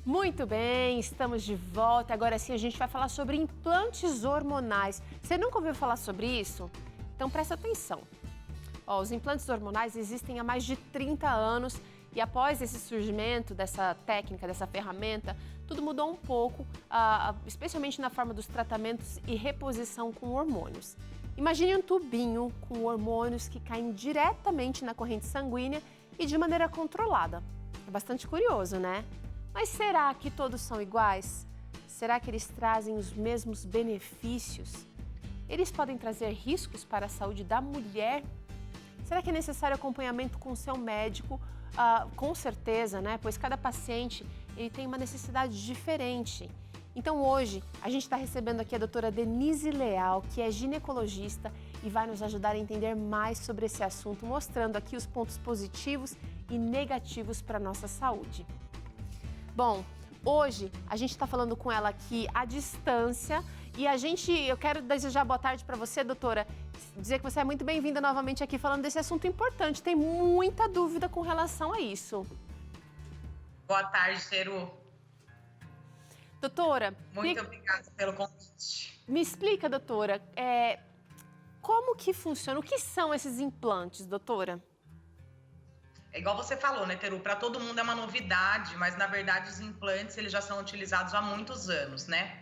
Muito bem, estamos de volta. Agora sim a gente vai falar sobre implantes hormonais. Você nunca ouviu falar sobre isso? Então presta atenção. Os implantes hormonais existem há mais de 30 anos e após esse surgimento dessa técnica, dessa ferramenta, tudo mudou um pouco, especialmente na forma dos tratamentos e reposição com hormônios. Imagine um tubinho com hormônios que caem diretamente na corrente sanguínea e de maneira controlada. É bastante curioso, né? Mas será que todos são iguais? Será que eles trazem os mesmos benefícios? Eles podem trazer riscos para a saúde da mulher? Será que é necessário acompanhamento com o seu médico? Com certeza, né? Pois cada paciente ele tem uma necessidade diferente. Então hoje a gente está recebendo aqui a doutora Denise Leal, que é ginecologista e vai nos ajudar a entender mais sobre esse assunto, mostrando aqui os pontos positivos e negativos para a nossa saúde. Bom, hoje a gente está falando com ela aqui à distância e eu quero desejar boa tarde para você, doutora, dizer que você é muito bem-vinda novamente aqui falando desse assunto importante. Tem muita dúvida com relação a isso. Boa tarde, Teru. Doutora... Muito obrigada pelo convite. Me explica, doutora, como que funciona, o que são esses implantes, doutora? É igual você falou, né, Teru? Para todo mundo é uma novidade, mas na verdade os implantes eles já são utilizados há muitos anos, né?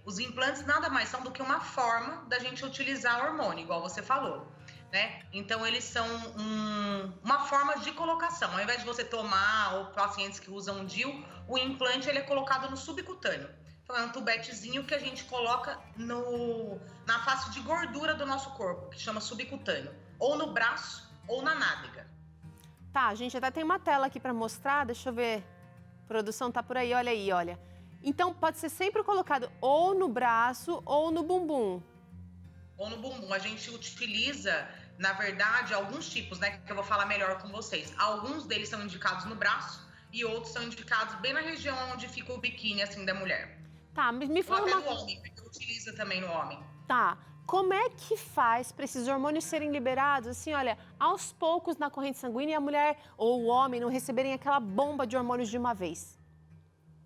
Os implantes nada mais são do que uma forma da gente utilizar hormônio, igual você falou, né? Então eles são uma forma de colocação. Ao invés de você tomar, ou pacientes que usam DIU, o implante ele é colocado no subcutâneo. Então é um tubetezinho que a gente coloca na face de gordura do nosso corpo, que chama subcutâneo, ou no braço ou na nádega. Tá, a gente até tem uma tela aqui para mostrar, deixa eu ver. A produção tá por aí, olha aí, olha. Então pode ser sempre colocado ou no braço ou no bumbum. Ou no bumbum. A gente utiliza, na verdade, alguns tipos, né, que eu vou falar melhor com vocês. Alguns deles são indicados no braço e outros são indicados bem na região onde fica o biquíni, assim, da mulher. Tá, me fala ou até no homem, porque utiliza também no homem. Tá. Como é que faz para esses hormônios serem liberados, assim, olha, aos poucos na corrente sanguínea e a mulher ou o homem não receberem aquela bomba de hormônios de uma vez?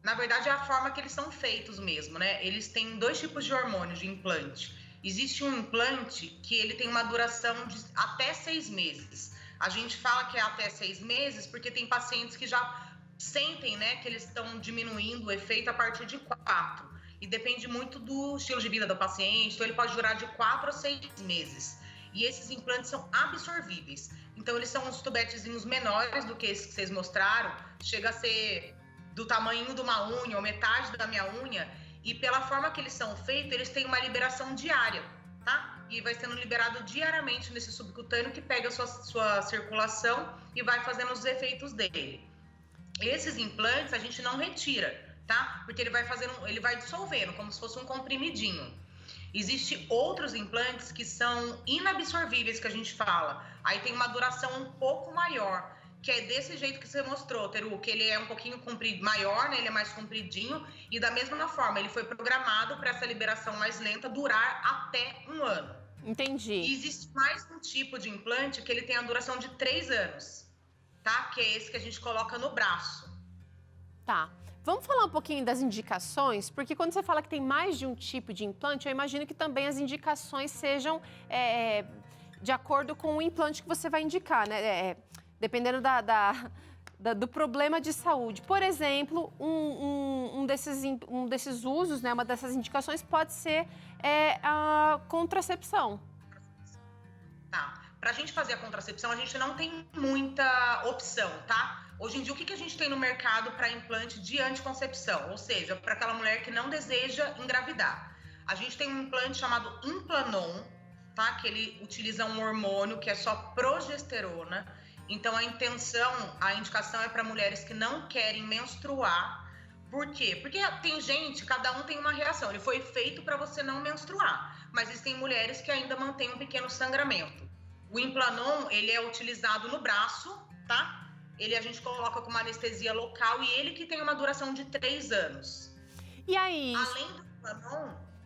Na verdade, é a forma que eles são feitos mesmo, né? Eles têm dois tipos de hormônios de implante. Existe um implante que ele tem uma duração de até 6 meses. A gente fala que é até 6 meses porque tem pacientes que já sentem, né, que eles estão diminuindo o efeito a partir de 4. E depende muito do estilo de vida do paciente, então ele pode durar de 4 a 6 meses. E esses implantes são absorvíveis. Então eles são uns tubetezinhos menores do que esses que vocês mostraram. Chega a ser do tamanho de uma unha ou metade da minha unha. E pela forma que eles são feitos, eles têm uma liberação diária, tá? E vai sendo liberado diariamente nesse subcutâneo que pega a sua circulação e vai fazendo os efeitos dele. Esses implantes a gente não retira, tá? Porque ele vai dissolvendo, como se fosse um comprimidinho. Existem outros implantes que são inabsorvíveis, que a gente fala. Aí tem uma duração um pouco maior, que é desse jeito que você mostrou, Teru, que ele é um pouquinho maior, né? Ele é mais compridinho. E da mesma forma, ele foi programado para essa liberação mais lenta durar até 1 ano. Entendi. E existe mais um tipo de implante que ele tem a duração de 3 anos, tá? Que é esse que a gente coloca no braço. Tá. Vamos falar um pouquinho das indicações, porque quando você fala que tem mais de um tipo de implante, eu imagino que também as indicações sejam de acordo com o implante que você vai indicar, né? Dependendo do problema de saúde. Por exemplo, um desses usos, né, uma dessas indicações pode ser a contracepção. Tá. Pra gente fazer a contracepção, a gente não tem muita opção, tá? Hoje em dia, o que a gente tem no mercado para implante de anticoncepção? Ou seja, para aquela mulher que não deseja engravidar. A gente tem um implante chamado Implanon, tá? Que ele utiliza um hormônio que é só progesterona. Então, a indicação é para mulheres que não querem menstruar. Por quê? Porque tem gente, cada um tem uma reação. Ele foi feito para você não menstruar. Mas existem mulheres que ainda mantêm um pequeno sangramento. O Implanon, ele é utilizado no braço, tá? A gente coloca com uma anestesia local e ele que tem uma duração de 3 anos. E aí?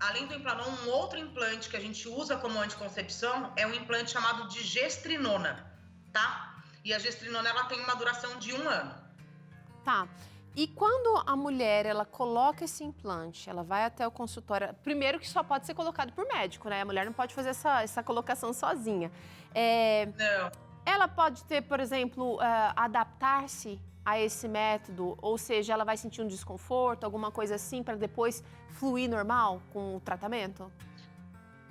Além do Implanon, um outro implante que a gente usa como anticoncepção é um implante chamado de gestrinona, tá? E a gestrinona, ela tem uma duração de 1 ano. Tá. E quando a mulher, ela coloca esse implante, ela vai até o consultório, primeiro que só pode ser colocado por médico, né? A mulher não pode fazer essa colocação sozinha. Não. Ela pode ter, por exemplo, adaptar-se a esse método, ou seja, ela vai sentir um desconforto, alguma coisa assim, para depois fluir normal com o tratamento?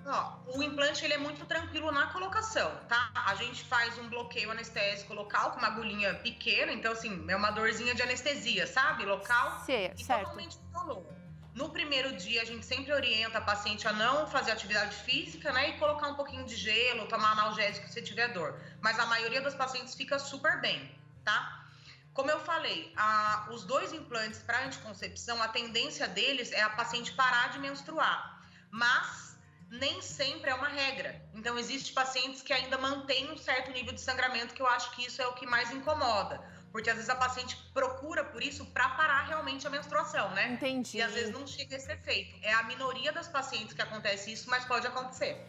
Ó, o implante ele é muito tranquilo na colocação, tá? A gente faz um bloqueio anestésico local com uma agulhinha pequena, então assim, é uma dorzinha de anestesia, sabe? Local e Certo. totalmente indolor. No primeiro dia, a gente sempre orienta a paciente a não fazer atividade física, né? E colocar um pouquinho de gelo, tomar analgésico se tiver dor. Mas a maioria das pacientes fica super bem, tá? Como eu falei, os 2 implantes para anticoncepção, a tendência deles é a paciente parar de menstruar. Mas nem sempre é uma regra. Então, existem pacientes que ainda mantêm um certo nível de sangramento, que eu acho que isso é o que mais incomoda. Porque às vezes a paciente procura por isso para parar realmente a menstruação, né? Entendi. E às vezes não chega a esse efeito. É a minoria das pacientes que acontece isso, mas pode acontecer.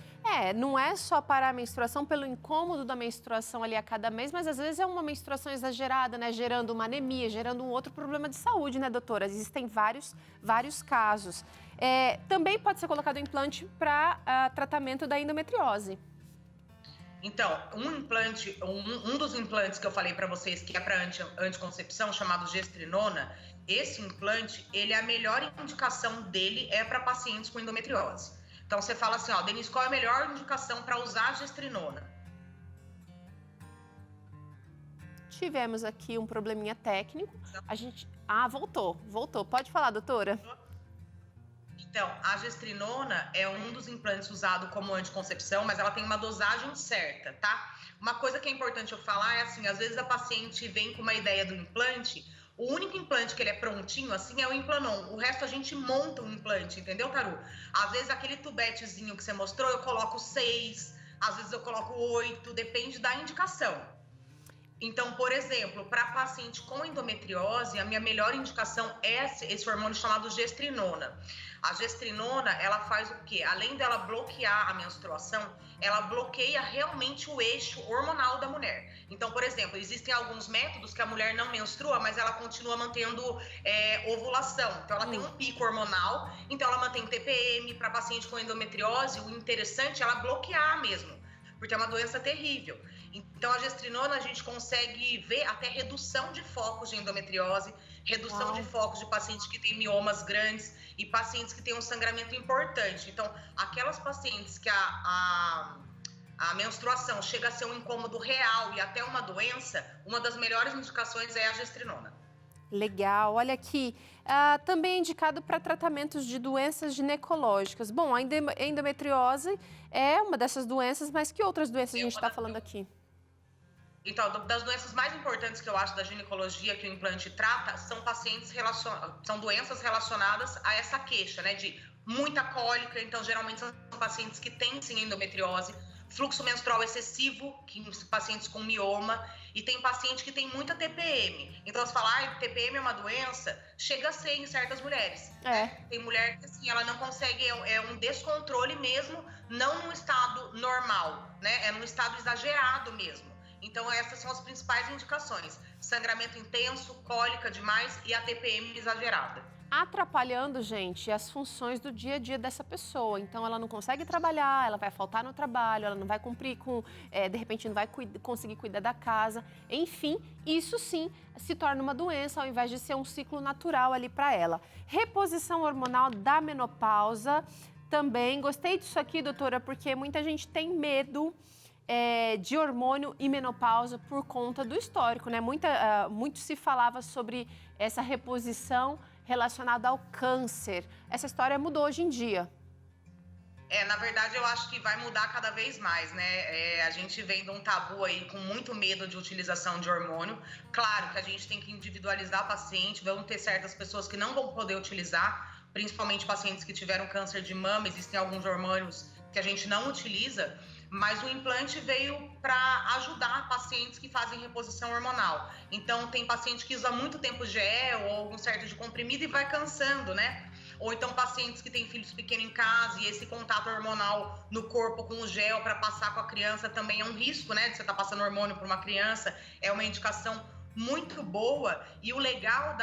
Não é só parar a menstruação pelo incômodo da menstruação ali a cada mês, mas às vezes é uma menstruação exagerada, né? Gerando uma anemia, gerando um outro problema de saúde, né, doutora? Existem vários casos. Também pode ser colocado implante para tratamento da endometriose. Então, um dos implantes que eu falei para vocês, que é para anticoncepção, chamado gestrinona, esse implante, a melhor indicação dele é para pacientes com endometriose. Então, você fala assim, ó, Denise, qual é a melhor indicação para usar a gestrinona? Tivemos aqui um probleminha técnico. Voltou. Pode falar, doutora. Então, a gestrinona é um dos implantes usado como anticoncepção, mas ela tem uma dosagem certa, tá? Uma coisa que é importante eu falar é assim, às vezes a paciente vem com uma ideia do implante, o único implante que ele é prontinho, assim, é o Implanon. O resto a gente monta um implante, entendeu, Taru? Às vezes aquele tubetezinho que você mostrou, eu coloco 6, às vezes eu coloco 8, depende da indicação. Então, por exemplo, para paciente com endometriose, a minha melhor indicação é esse hormônio chamado gestrinona. A gestrinona, ela faz o quê? Além dela bloquear a menstruação, ela bloqueia realmente o eixo hormonal da mulher. Então, por exemplo, existem alguns métodos que a mulher não menstrua, mas ela continua mantendo ovulação. Então, ela tem um pico hormonal, então ela mantém TPM. Para paciente com endometriose, o interessante é ela bloquear mesmo, porque é uma doença terrível. Então, a gestrinona, a gente consegue ver até redução de focos de endometriose, redução de focos de pacientes que têm miomas grandes e pacientes que têm um sangramento importante. Então, aquelas pacientes que a menstruação chega a ser um incômodo real e até uma doença, uma das melhores indicações é a gestrinona. Legal, olha aqui, também é indicado para tratamentos de doenças ginecológicas. Bom, a endometriose é uma dessas doenças, mas que outras doenças a gente está falando aqui? Então, das doenças mais importantes que eu acho da ginecologia que o implante trata são são doenças relacionadas a essa queixa, né, de muita cólica. Então, geralmente são pacientes que têm sim endometriose, fluxo menstrual excessivo, pacientes com mioma, e tem paciente que tem muita TPM. Então, você fala, TPM é uma doença, chega a ser em certas mulheres. Tem mulher que assim, ela não consegue, é um descontrole mesmo, não num estado normal, né? É num estado exagerado mesmo. Então, essas são as principais indicações. Sangramento intenso, cólica demais e a TPM exagerada. Atrapalhando, gente, as funções do dia a dia dessa pessoa. Então, ela não consegue trabalhar, ela vai faltar no trabalho, ela não vai cumprir com, de repente, não vai conseguir cuidar da casa. Enfim, isso sim se torna uma doença ao invés de ser um ciclo natural ali para ela. Reposição hormonal da menopausa também. Gostei disso aqui, doutora, porque muita gente tem medo de hormônio e menopausa por conta do histórico, né? Muito se falava sobre essa reposição relacionada ao câncer. Essa história mudou hoje em dia. Na verdade, eu acho que vai mudar cada vez mais, né? A gente vem de um tabu aí com muito medo de utilização de hormônio. Claro que a gente tem que individualizar a paciente, vão ter certas pessoas que não vão poder utilizar, principalmente pacientes que tiveram câncer de mama, existem alguns hormônios que a gente não utiliza, mas o implante veio para ajudar pacientes que fazem reposição hormonal. Então, tem paciente que usa muito tempo gel ou algum certo de comprimido e vai cansando, né? Ou então pacientes que têm filhos pequenos em casa e esse contato hormonal no corpo com o gel para passar com a criança também é um risco, né? De você estar passando hormônio para uma criança, é uma indicação muito boa. E o legal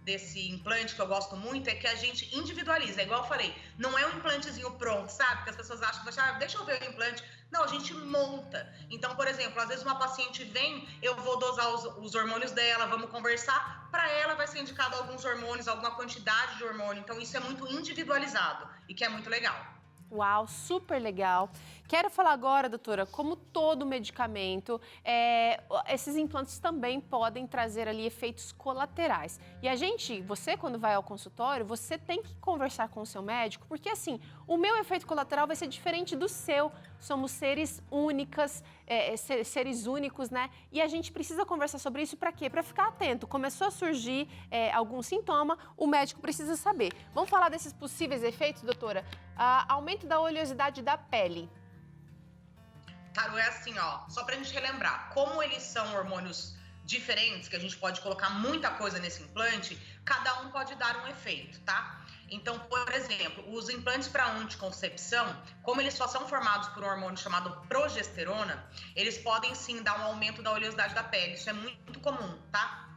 desse implante que eu gosto muito é que a gente individualiza, igual eu falei, não é um implantezinho pronto, sabe? Que as pessoas acham que deixa eu ver o implante. Não, a gente monta. Então, por exemplo, às vezes uma paciente vem, eu vou dosar os hormônios dela, vamos conversar, para ela vai ser indicado alguns hormônios, alguma quantidade de hormônio. Então, isso é muito individualizado e que é muito legal. Uau, super legal. Quero falar agora, doutora, como todo medicamento, esses implantes também podem trazer ali efeitos colaterais. E você quando vai ao consultório, você tem que conversar com o seu médico, porque assim, o meu efeito colateral vai ser diferente do seu. Somos seres únicos, né? E a gente precisa conversar sobre isso para quê? Para ficar atento. Começou a surgir algum sintoma, o médico precisa saber. Vamos falar desses possíveis efeitos, doutora? Aumento da oleosidade da pele. Caro, é assim, ó, só pra gente relembrar, como eles são hormônios diferentes, que a gente pode colocar muita coisa nesse implante, cada um pode dar um efeito, tá? Então, por exemplo, os implantes para anticoncepção, como eles só são formados por um hormônio chamado progesterona, eles podem sim dar um aumento da oleosidade da pele, isso é muito comum, tá?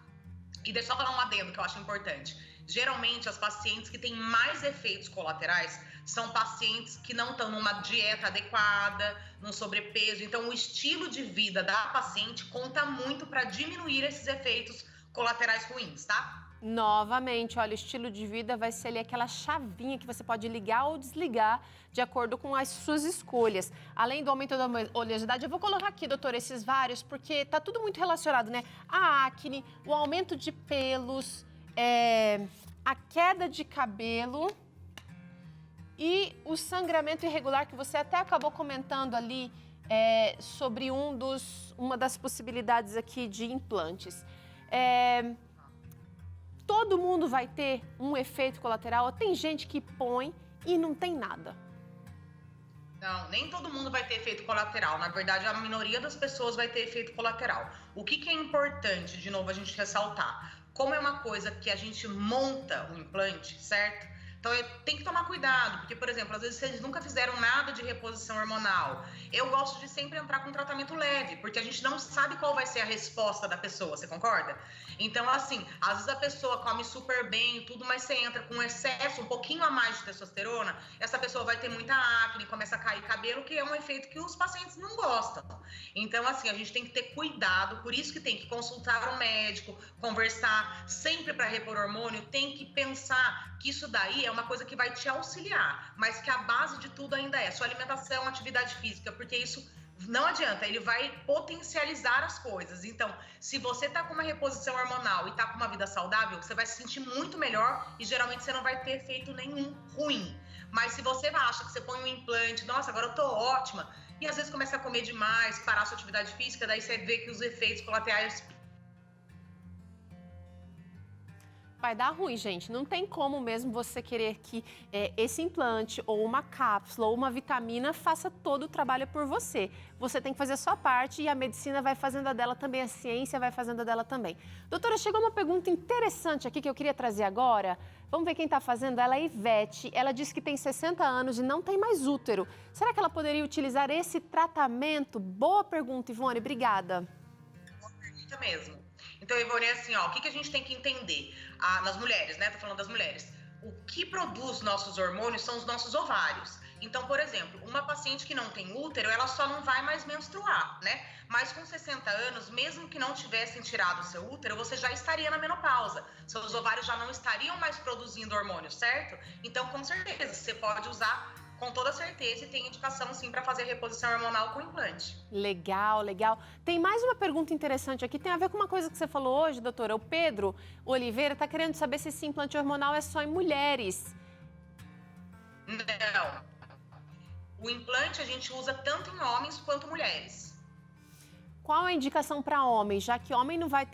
E deixa eu falar um adendo que eu acho importante. Geralmente, as pacientes que têm mais efeitos colaterais são pacientes que não estão numa dieta adequada, num sobrepeso. Então, o estilo de vida da paciente conta muito para diminuir esses efeitos colaterais ruins, tá? Novamente, olha, o estilo de vida vai ser ali aquela chavinha que você pode ligar ou desligar de acordo com as suas escolhas. Além do aumento da oleosidade, eu vou colocar aqui, doutora, esses vários, porque tá tudo muito relacionado, né? A acne, o aumento de pelos, a queda de cabelo e o sangramento irregular, que você até acabou comentando ali sobre uma das possibilidades aqui de implantes. Todo mundo vai ter um efeito colateral? Tem gente que põe e não tem nada. Não, nem todo mundo vai ter efeito colateral. Na verdade, a minoria das pessoas vai ter efeito colateral. O que é importante, de novo, a gente ressaltar? Como é uma coisa que a gente monta o implante, certo? Então, tem que tomar cuidado, porque, por exemplo, às vezes vocês nunca fizeram nada de reposição hormonal. Eu gosto de sempre entrar com um tratamento leve, porque a gente não sabe qual vai ser a resposta da pessoa, você concorda? Então, assim, às vezes a pessoa come super bem e tudo, mas você entra com excesso, um pouquinho a mais de testosterona, essa pessoa vai ter muita acne, começa a cair cabelo, que é um efeito que os pacientes não gostam. Então, assim, a gente tem que ter cuidado, por isso que tem que consultar um médico, conversar, sempre para repor hormônio, tem que pensar que isso daí é uma coisa que vai te auxiliar, mas que a base de tudo ainda é sua alimentação, atividade física, porque isso não adianta, ele vai potencializar as coisas. Então, se você tá com uma reposição hormonal e tá com uma vida saudável, você vai se sentir muito melhor e geralmente você não vai ter efeito nenhum ruim. Mas se você acha que você põe um implante, nossa, agora eu tô ótima, e às vezes começa a comer demais, parar sua atividade física, daí você vê que os efeitos colaterais vai dar ruim, gente. Não tem como mesmo você querer que esse implante ou uma cápsula ou uma vitamina faça todo o trabalho por você. Você tem que fazer a sua parte e a medicina vai fazendo a dela também, a ciência vai fazendo a dela também. Doutora, chegou uma pergunta interessante aqui que eu queria trazer agora. Vamos ver quem está fazendo. Ela é Ivete. Ela disse que tem 60 anos e não tem mais útero. Será que ela poderia utilizar esse tratamento? Boa pergunta, Ivone. Obrigada. Boa pergunta mesmo. Então, Ivone, é assim, ó, o que a gente tem que entender? Nas mulheres, né? Tô falando das mulheres. O que produz nossos hormônios são os nossos ovários. Então, por exemplo, uma paciente que não tem útero, ela só não vai mais menstruar, né? Mas com 60 anos, mesmo que não tivessem tirado o seu útero, você já estaria na menopausa. Seus ovários já não estariam mais produzindo hormônios, certo? Então, com certeza, você pode usar com toda certeza e tem indicação sim para fazer reposição hormonal com implante. Legal, legal. Tem mais uma pergunta interessante aqui, tem a ver com uma coisa que você falou hoje, doutora. O Pedro Oliveira está querendo saber se esse implante hormonal é só em mulheres. Não. O implante a gente usa tanto em homens quanto mulheres. Qual a indicação para homem? Já que homem não vai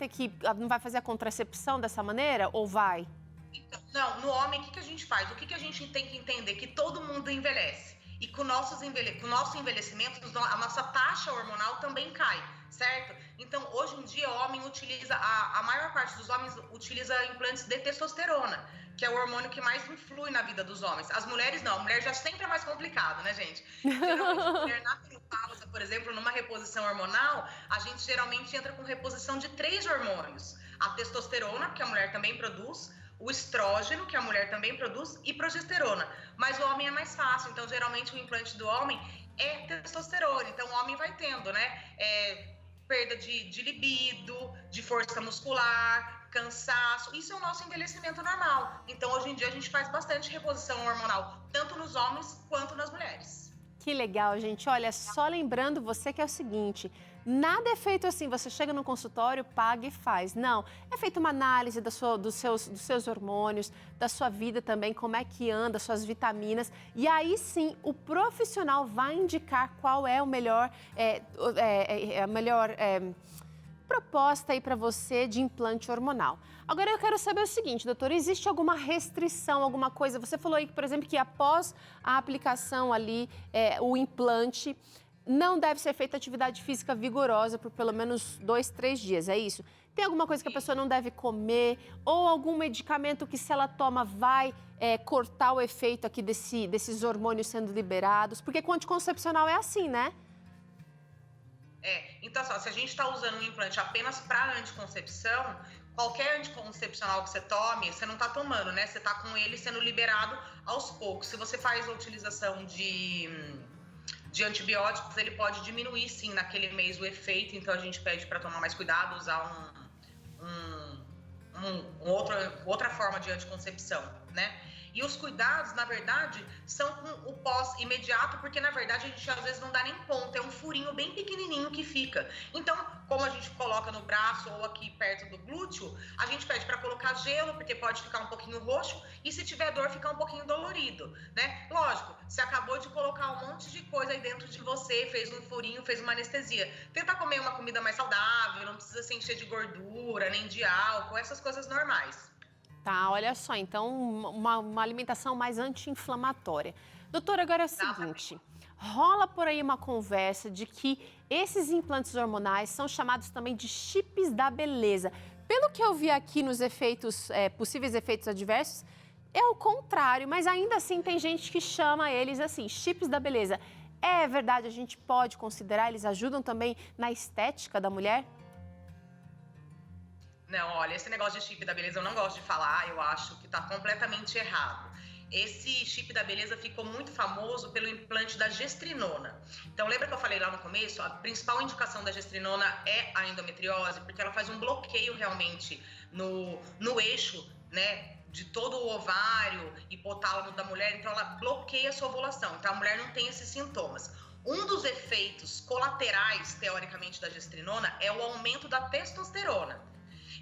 fazer a contracepção dessa maneira ou vai? Então, não, no homem, o que a gente faz? O que a gente tem que entender? Que todo mundo envelhece. E com o nosso envelhecimento, a nossa taxa hormonal também cai, certo? Então, hoje em dia, o homem utiliza, a maior parte dos homens utiliza implantes de testosterona, que é o hormônio que mais influi na vida dos homens. As mulheres não, a mulher já sempre é mais complicado, né, gente? Geralmente, a mulher na menopausa, por exemplo, numa reposição hormonal, a gente geralmente entra com reposição de 3 hormônios. A testosterona, que a mulher também produz, o estrógeno, que a mulher também produz, e progesterona. Mas o homem é mais fácil, então geralmente o implante do homem é testosterona. Então o homem vai tendo, né, perda de libido, de força muscular, cansaço. Isso é o nosso envelhecimento normal. Então hoje em dia a gente faz bastante reposição hormonal, tanto nos homens quanto nas mulheres. Que legal, gente. Olha, só lembrando você que é o seguinte, nada é feito assim, você chega no consultório, paga e faz. Não, é feita uma análise dos seus hormônios, da sua vida também, como é que anda, suas vitaminas. E aí sim, o profissional vai indicar qual é o melhor, proposta aí para você de implante hormonal. Agora eu quero saber o seguinte, doutora, existe alguma restrição, alguma coisa? Você falou aí, por exemplo, que após a aplicação ali, o implante, não deve ser feita atividade física vigorosa por pelo menos 2, 3 dias, é isso? Tem alguma coisa que a pessoa não deve comer ou algum medicamento que se ela toma vai cortar o efeito aqui desses hormônios sendo liberados? Porque com anticoncepcional é assim, né? Então, se a gente está usando um implante apenas para anticoncepção, qualquer anticoncepcional que você tome, você não está tomando, né? Você está com ele sendo liberado aos poucos. Se você faz a utilização de antibióticos, ele pode diminuir, sim, naquele mês o efeito. Então, a gente pede para tomar mais cuidado, usar outra forma de anticoncepção, né? E os cuidados, na verdade, são com o pós-imediato, porque, na verdade, a gente às vezes não dá nem ponta, é um furinho bem pequenininho que fica. Então, como a gente coloca no braço ou aqui perto do glúteo, a gente pede para colocar gelo, porque pode ficar um pouquinho roxo, e se tiver dor, ficar um pouquinho dolorido, né? Lógico, você acabou de colocar um monte de coisa aí dentro de você, fez um furinho, fez uma anestesia. Tenta comer uma comida mais saudável, não precisa se encher de gordura, nem de álcool, essas coisas normais. Tá, olha só, então uma alimentação mais anti-inflamatória. Doutora, agora é o seguinte, rola por aí uma conversa de que esses implantes hormonais são chamados também de chips da beleza. Pelo que eu vi aqui nos efeitos, possíveis efeitos adversos, é o contrário, mas ainda assim tem gente que chama eles assim, chips da beleza. É verdade, a gente pode considerar, eles ajudam também na estética da mulher? Não, olha, esse negócio de chip da beleza eu não gosto de falar, eu acho que tá completamente errado. Esse chip da beleza ficou muito famoso pelo implante da gestrinona. Então, lembra que eu falei lá no começo? A principal indicação da gestrinona é a endometriose, porque ela faz um bloqueio realmente no eixo, né, de todo o ovário, hipotálamo da mulher, então ela bloqueia a sua ovulação, então a mulher não tem esses sintomas. Um dos efeitos colaterais, teoricamente, da gestrinona é o aumento da testosterona.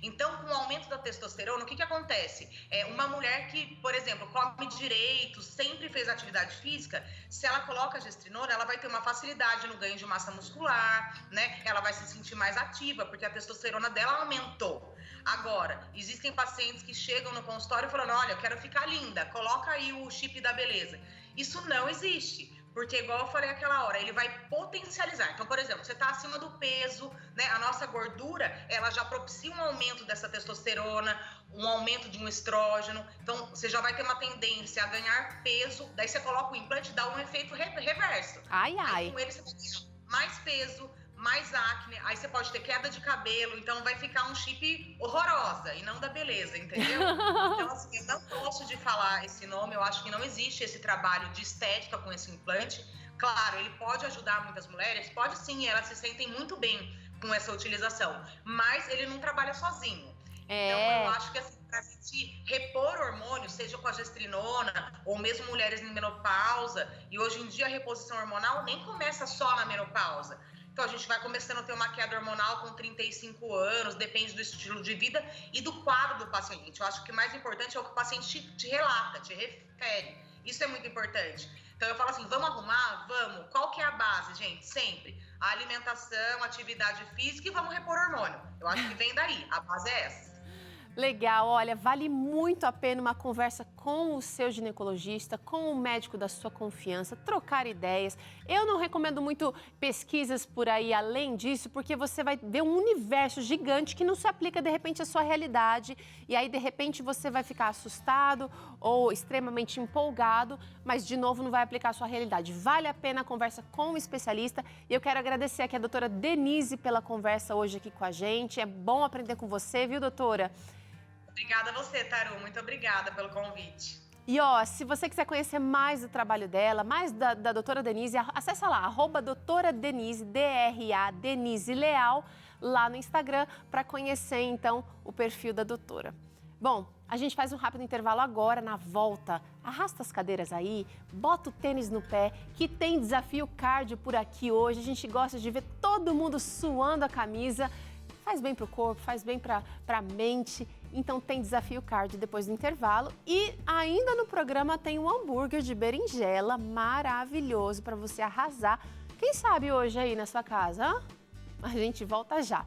Então, com o aumento da testosterona, o que acontece? Uma mulher que, por exemplo, come direito, sempre fez atividade física, se ela coloca a gestrinona, ela vai ter uma facilidade no ganho de massa muscular, né? Ela vai se sentir mais ativa, porque a testosterona dela aumentou. Agora, existem pacientes que chegam no consultório falando, olha, eu quero ficar linda, coloca aí o chip da beleza. Isso não existe. Porque, igual eu falei aquela hora, ele vai potencializar. Então, por exemplo, você está acima do peso, né? A nossa gordura, ela já propicia um aumento dessa testosterona, um aumento de um estrógeno. Então, você já vai ter uma tendência a ganhar peso. Daí você coloca o implante, dá um efeito reverso. Ai, ai. Aí, com ele, você vai ter mais peso, mais acne. Aí você pode ter queda de cabelo. Então, vai ficar um chip horrorosa e não da beleza, entendeu? Então, assim, eu não gosto de falar esse nome. Eu acho que não existe esse trabalho de estética com esse implante. Claro, ele pode ajudar muitas mulheres. Pode sim, elas se sentem muito bem com essa utilização. Mas ele não trabalha sozinho. Então, eu acho que assim, pra gente repor hormônios, seja com a gestrinona ou mesmo mulheres em menopausa, e hoje em dia a reposição hormonal nem começa só na menopausa. Então, a gente vai começando a ter uma queda hormonal com 35 anos, depende do estilo de vida e do quadro do paciente. Eu acho que o mais importante é o que o paciente te relata, te refere. Isso é muito importante. Então, eu falo assim, vamos arrumar? Vamos. Qual que é a base, gente? Sempre. A alimentação, atividade física e vamos repor hormônio. Eu acho que vem daí. A base é essa. Legal, olha, vale muito a pena uma conversa com o seu ginecologista, com o médico da sua confiança, trocar ideias. Eu não recomendo muito pesquisas por aí além disso, porque você vai ver um universo gigante que não se aplica de repente à sua realidade e aí de repente você vai ficar assustado ou extremamente empolgado, mas de novo não vai aplicar à sua realidade. Vale a pena a conversa com um especialista e eu quero agradecer aqui a doutora Denise pela conversa hoje aqui com a gente. É bom aprender com você, viu, doutora? Obrigada a você, Taru. Muito obrigada pelo convite. E ó, se você quiser conhecer mais do trabalho dela, mais da doutora Denise, acessa lá, @doutora Denise, DRA, Denise Leal, lá no Instagram, para conhecer, então, o perfil da doutora. Bom, a gente faz um rápido intervalo agora, na volta. Arrasta as cadeiras aí, bota o tênis no pé, que tem desafio cardio por aqui hoje. A gente gosta de ver todo mundo suando a camisa. Faz bem pro corpo, faz bem pra mente. Então tem desafio cardio depois do intervalo. E ainda no programa tem um hambúrguer de berinjela maravilhoso para você arrasar. Quem sabe hoje aí na sua casa, hein? A gente volta já.